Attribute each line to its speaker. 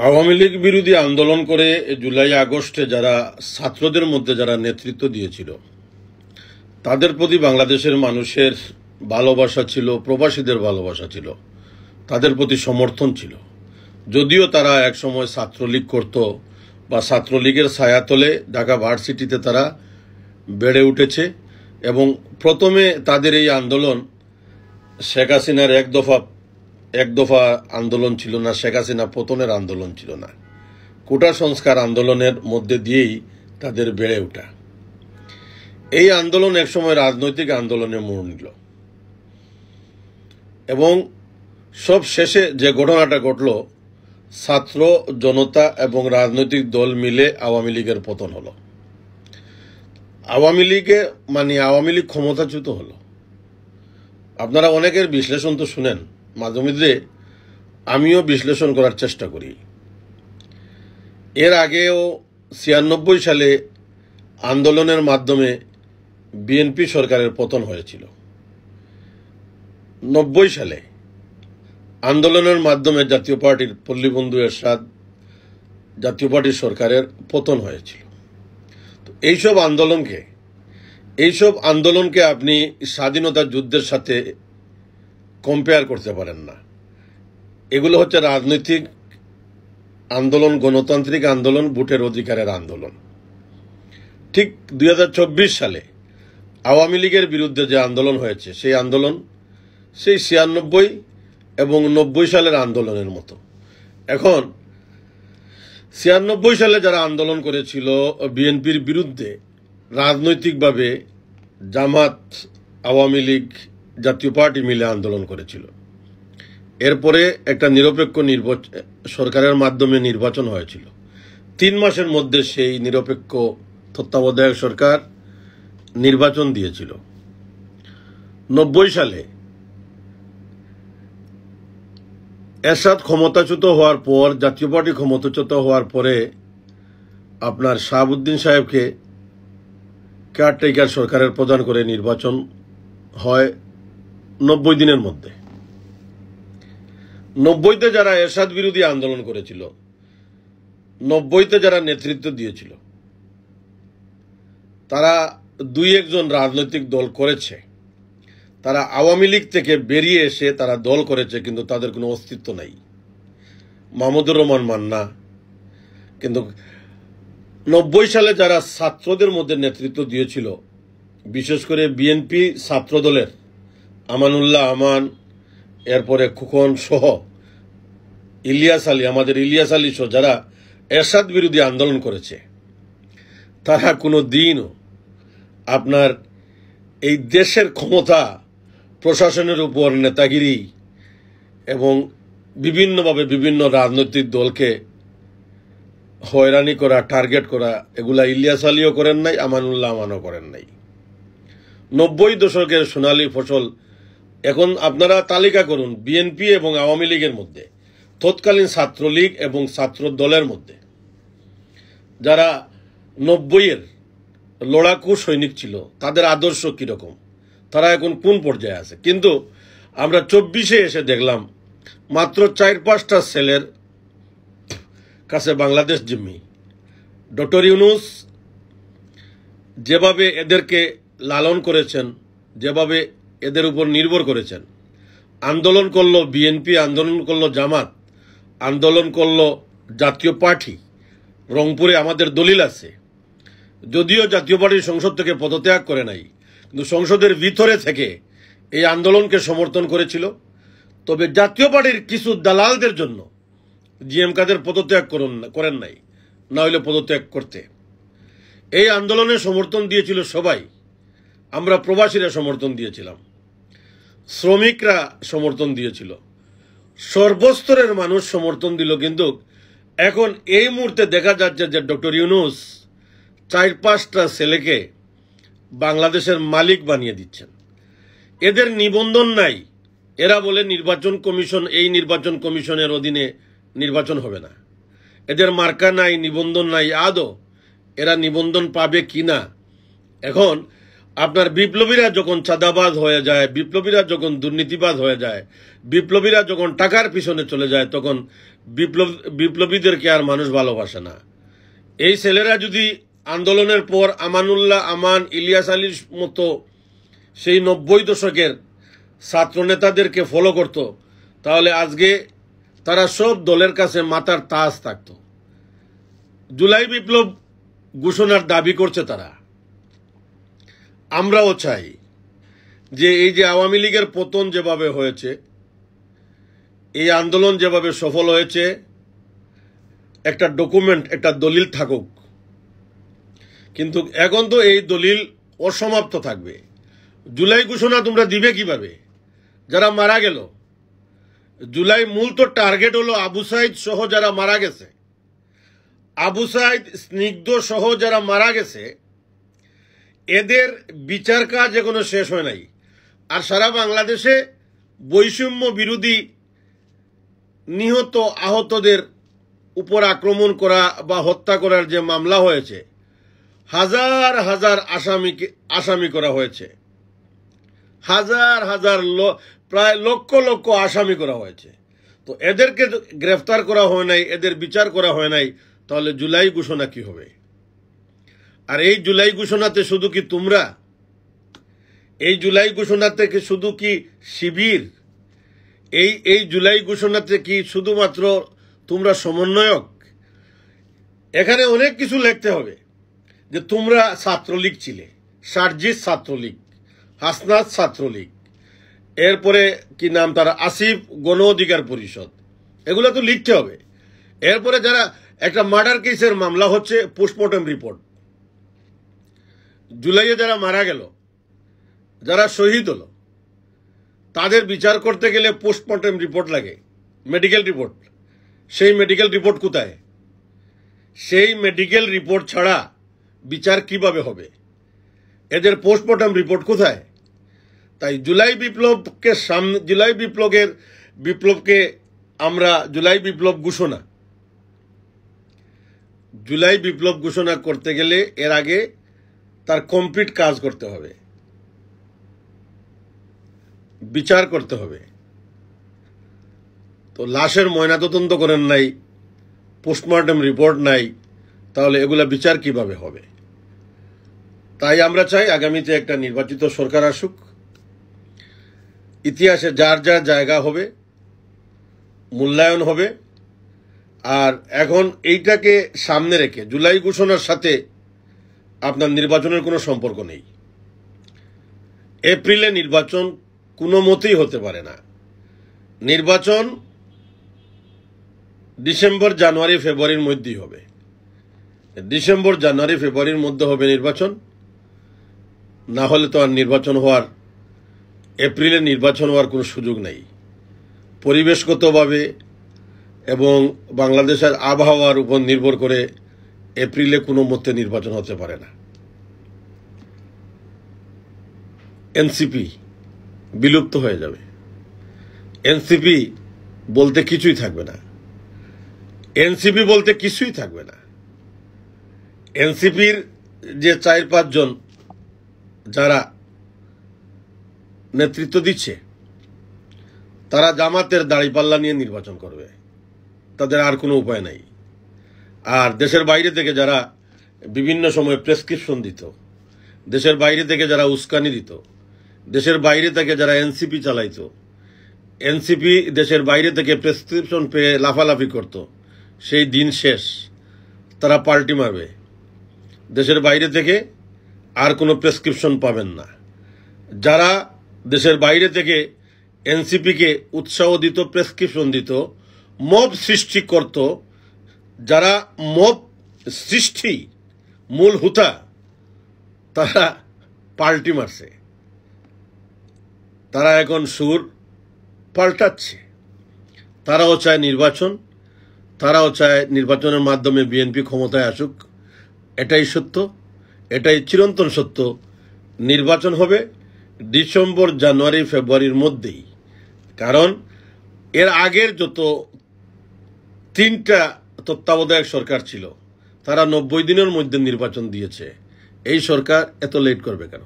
Speaker 1: আওয়ামী লীগ বিরোধী আন্দোলন করে জুলাই আগস্টে যারা ছাত্রদের মধ্যে যারা নেতৃত্ব দিয়েছিল তাদের প্রতি বাংলাদেশের মানুষের ভালোবাসা ছিল, প্রবাসীদের ভালোবাসা ছিল, তাদের প্রতি সমর্থন ছিল। যদিও তারা একসময় ছাত্রলীগ করত বা ছাত্রলীগের ছায়াতলে ঢাকা ভার্সিটিতে তারা বেড়ে উঠেছে এবং প্রথমে তাদের এই আন্দোলন শেখ হাসিনার এক দফা আন্দোলন ছিল না, শেখ হাসিনা পতনের আন্দোলন ছিল না, কোটা সংস্কার আন্দোলনের মধ্যে দিয়েই তাদের বেড়ে ওঠা। এই আন্দোলন একসময় রাজনৈতিক আন্দোলনে মোড় নিল এবং সব শেষে যে ঘটনাটা ঘটল, ছাত্র জনতা এবং রাজনৈতিক দল মিলে আওয়ামী লীগের পতন হলো। আওয়ামী লীগ ক্ষমতাচ্যুত হলো। আপনারা অনেকের বিশ্লেষণ তো শুনেন, মাঝে মধ্যে আমিও বিশ্লেষণ করার চেষ্টা করি। এর আগেও 96 সালে আন্দোলনের মাধ্যমে বিএনপি সরকারের পতন হয়েছিল। 90 সালে আন্দোলনের মাধ্যমে জাতীয় পার্টির পল্লীবন্ধু এরশাদ জাতীয় পার্টির সরকারের পতন হয়েছিল। তো এইসব আন্দোলনকে আপনি স্বাধীনতা যুদ্ধের সাথে কম্পেয়ার করতে পারেন না। এগুলো হচ্ছে রাজনৈতিক আন্দোলন, গণতান্ত্রিক আন্দোলন, ভোটের অধিকারের আন্দোলন। ঠিক 2024 সালে আওয়ামী লীগের বিরুদ্ধে যে আন্দোলন হয়েছে, সেই আন্দোলন সেই 96 এবং 90 সালের আন্দোলনের মতো। এখন 96 সালে যারা আন্দোলন করেছিল বিএনপির বিরুদ্ধে, রাজনৈতিকভাবে জামাত, আওয়ামী লীগ, জাতীয় পার্টি মিলে আন্দোলন করেছিল। এরপরে একটা নিরপেক্ষ সরকারের মাধ্যমে নির্বাচন হয়েছিল। 3 মাসের মধ্যে সেই নিরপেক্ষ তত্ত্বাবধায়ক সরকার নির্বাচন দিয়েছিল। 90 সালে এরশাদ ক্ষমতাচ্যুত হওয়ার পর, জাতীয় পার্টি ক্ষমতাচ্যুত হওয়ার পরে আপনার শাহাবুদ্দিন সাহেবকে কেয়ারটেকার সরকারের প্রধান করে নির্বাচন হয় 90 দিনের মধ্যে। 90তে যারা এরশাদ বিরোধী আন্দোলন করেছিল, 90তে যারা নেতৃত্ব দিয়েছিল, তারা 2-1 জন রাজনৈতিক দল করেছে। তারা আওয়ামী লীগ থেকে বেরিয়ে এসে তারা দল করেছে, কিন্তু তাদের কোনো অস্তিত্ব নাই। মাহমুদুর রহমান মান্না, কিন্তু 90 সালে যারা ছাত্রদের মধ্যে নেতৃত্ব দিয়েছিল, বিশেষ করে বিএনপি ছাত্র দলের আমানুল্লাহ আমান, এরপরে খোকন সহ আমাদের ইলিয়াস আলী সহ যারা এরশাদ বিরোধী আন্দোলন করেছে, তারা কোনো দিনও আপনার এই দেশের ক্ষমতা, প্রশাসনের উপর নেতাগিরি এবং বিভিন্নভাবে বিভিন্ন রাজনৈতিক দলকে হয়রানি করা, টার্গেট করা, এগুলা ইলিয়াস আলীও করেন নাই, আমানুল্লাহ আমানও করেন নাই। 90 দশকের সোনালী ফসল। এখন আপনারা তালিকা করুন বিএনপি এবং আওয়ামী লীগের মধ্যে, তৎকালীন ছাত্রলীগ এবং ছাত্র দলের মধ্যে যারা 90-এর লড়াকু সৈনিক ছিল, তাদের আদর্শ কিরকম, তারা এখন কোন পর্যায়ে আছে। কিন্তু আমরা 24-এ এসে দেখলাম মাত্র 4-5টা ছেলের কাছে বাংলাদেশ জিম্মি। ডক্টর ইউনূস যেভাবে এদেরকে লালন করেছেন, যেভাবে এদের উপর নির্ভর করেছেন, আন্দোলন করলো বিএনপি, আন্দোলন করলো জামাত, আন্দোলন করলো জাতীয় পার্টি। রংপুরে আমাদের দলিল আছে, যদিও জাতীয় পার্টির সংসদ থেকে পদত্যাগ করে নাই, কিন্তু সংসদের ভিতরে থেকে এই আন্দোলনকে সমর্থন করেছিল। তবে জাতীয় পার্টির কিছু দালালদের জন্য জিএম কাদের পদত্যাগ করেন নাই, না হলে পদত্যাগ করতে। এই আন্দোলনে সমর্থন দিয়েছিল সবাই। আমরা প্রবাসীরা সমর্থন দিয়েছিলাম, শ্রমিকরা সমর্থন দিয়েছিল, সর্বস্তরের মানুষ সমর্থন দিল। কিন্তু এখন এই মুহূর্তে দেখা যাচ্ছে যে ডক্টর ইউনূস 4-5টা ছেলেকে বাংলাদেশের মালিক বানিয়ে দিচ্ছেন। এদের নিবন্ধন নাই, এরা বলে নির্বাচন কমিশন, এই নির্বাচন কমিশনের অধীনে নির্বাচন হবে না। এদের মার্কা নাই, নিবন্ধন নাই। আদৌ এরা নিবন্ধন পাবে কিনা, এখন আপনার বিপ্লবীরা যখন চাঁদাবাজ হয়ে যায়, বিপ্লবীরা যখন দুর্নীতিবাজ হয়ে যায়, বিপ্লবীরা যখন টাকার পিছনে চলে যায়, তখন বিপ্লবীদেরকে আর মানুষ ভালোবাসে না। এই ছেলেরা যদি আন্দোলনের পর আমানুল্লাহ আমান, ইলিয়াস আলীর মতো সেই 90 দশকের ছাত্র নেতাদেরকে ফলো করত, তাহলে আজকে তারা সব দলের কাছে মাথার তাজ থাকত। জুলাই বিপ্লব ঘোষণার দাবি করছে তারা। আমরাও চাই যে এই যে আওয়ামী লীগের পতন যেভাবে হয়েছে, এই আন্দোলন যেভাবে সফল হয়েছে, একটা ডকুমেন্ট, একটা দলিল থাকুক। কিন্তু এখন তো এই দলিল অসমাপ্ত থাকবে। জুলাই ঘোষণা তোমরা দিবে কিভাবে? যারা মারা গেল, জুলাই মূল তো টার্গেট হলো আবু সাইদ সহ যারা মারা গেছে, আবু সাইদ স্নিগ্ধ সহ যারা মারা গেছে, এদের বিচার কাজ এখনো শেষ হয় নাই। আর সারা বাংলাদেশে বৈষম্য বিরোধী নিহত আহতদের উপর আক্রমণ করা বা হত্যা করার যে মামলা হয়েছে, হাজার হাজার আসামি করা হয়েছে, হাজার হাজার প্রায় লক্ষ লক্ষ আসামি করা হয়েছে। তো এদেরকে গ্রেফতার করা হয় নাই, এদের বিচার করা হয় নাই, তাহলে জুলাই ঘোষণা কি হবে? আর এই জুলাই ঘোষণাতে শুধু কি তোমরা, এই জুলাই ঘোষণাতে কি শুধু কি শিবির, এই জুলাই ঘোষণাতে কি শুধুমাত্র তোমরা সমন্বয়ক? এখানে অনেক কিছু লিখতে হবে যে তোমরা ছাত্রলীগ ছিলে, সার্জিস ছাত্রলীগ, হাসনাত ছাত্রলীগ, এরপরে কি নাম তারা, আসিফ গণ অধিকার পরিষদ, এগুলো তো লিখতে হবে। এরপরে যারা একটা মার্ডার কেসের মামলা হচ্ছে, পোস্টমর্টম রিপোর্ট, জুলাইয়ে যারা মারা গেল, যারা শহীদ হলো, তাদের বিচার করতে গেলে পোস্টমর্টম রিপোর্ট লাগে, মেডিকেল রিপোর্ট। সেই মেডিকেল রিপোর্ট কোথায়? সেই মেডিকেল রিপোর্ট ছাড়া বিচার কিভাবে হবে? এদের পোস্টমর্টম রিপোর্ট কোথায়? তাই জুলাই বিপ্লবকে সামনে, বিপ্লবকে আমরা জুলাই বিপ্লব ঘোষণা করতে গেলে এর আগে তার কমপ্লিট কাজ করতে হবে, বিচার করতে হবে। তো লাশের ময়নাতদন্ত করেন নাই, পোস্টমর্টম রিপোর্ট নাই, তাহলে এগুলা বিচার কিভাবে হবে? তাই আমরা চাই আগামীতে একটা নির্বাচিত সরকার আসুক, ইতিহাসে যার যার জায়গা হবে, মূল্যায়ন হবে। আর এখন এইটাকে সামনে রেখে জুলাই ঘোষণার সাথে আপনার নির্বাচনের কোনো সম্পর্ক নেই। এপ্রিলে নির্বাচন কোনো মতেই হতে পারে না। নির্বাচন ডিসেম্বর, জানুয়ারি, ফেব্রুয়ারির মধ্যেই হবে। ডিসেম্বর, জানুয়ারি, ফেব্রুয়ারির মধ্যে হবে নির্বাচন। না হলে তো আর নির্বাচন হওয়ার, এপ্রিলে নির্বাচন হওয়ার কোনো সুযোগ নেই। পরিবেশগতভাবে এবং বাংলাদেশের আবহাওয়ার উপর নির্ভর করে এপ্রিলে কোনো মতে নির্বাচন হতে পারে না। এনসিপি বিলুপ্ত হয়ে যাবে। এনসিপি বলতে কিছুই থাকবে না। এনসিপি বলতে কিছুই থাকবে না। এনসিপির যে 4-5 জন যারা নেতৃত্ব দিচ্ছে, তারা জামাতের দাঁড়িপাল্লা নিয়ে নির্বাচন করবে, তাদের আর কোনো উপায় নাই। আর দেশের বাইরে থেকে যারা বিভিন্ন সময় প্রেসক্রিপশন দিত, দেশের বাইরে থেকে যারা উস্কানি দিত, দেশের বাইরে থেকে যারা এনসিপি চালাইত, এনসিপি দেশের বাইরে থেকে প্রেসক্রিপশন পেয়ে লাফালাফি করত, সেই দিন শেষ। তারা পাল্টি মারবে। দেশের বাইরে থেকে আর কোনো প্রেসক্রিপশন পাবেন না। যারা দেশের বাইরে থেকে এনসিপিকে উৎসাহ দিত, প্রেসক্রিপশন দিত, মব সৃষ্টি করত, যারা মব সৃষ্টি মূল হুতা, তারা পাল্টি মারছে। তারা এখন সুর পাল্টাচ্ছে। তারাও চায় নির্বাচন, তারাও চায় নির্বাচনের মাধ্যমে বিএনপি ক্ষমতায় আসুক। এটাই সত্য, এটাই চিরন্তন সত্য। নির্বাচন হবে ডিসেম্বর, জানুয়ারি, ফেব্রুয়ারির মধ্যেই। কারণ এর আগের যত 3টা তত্ত্বাবধায়ক সরকার ছিল, তারা 90 দিনের মধ্যে নির্বাচন দিয়েছে। এই সরকার এত লেট করবে কেন?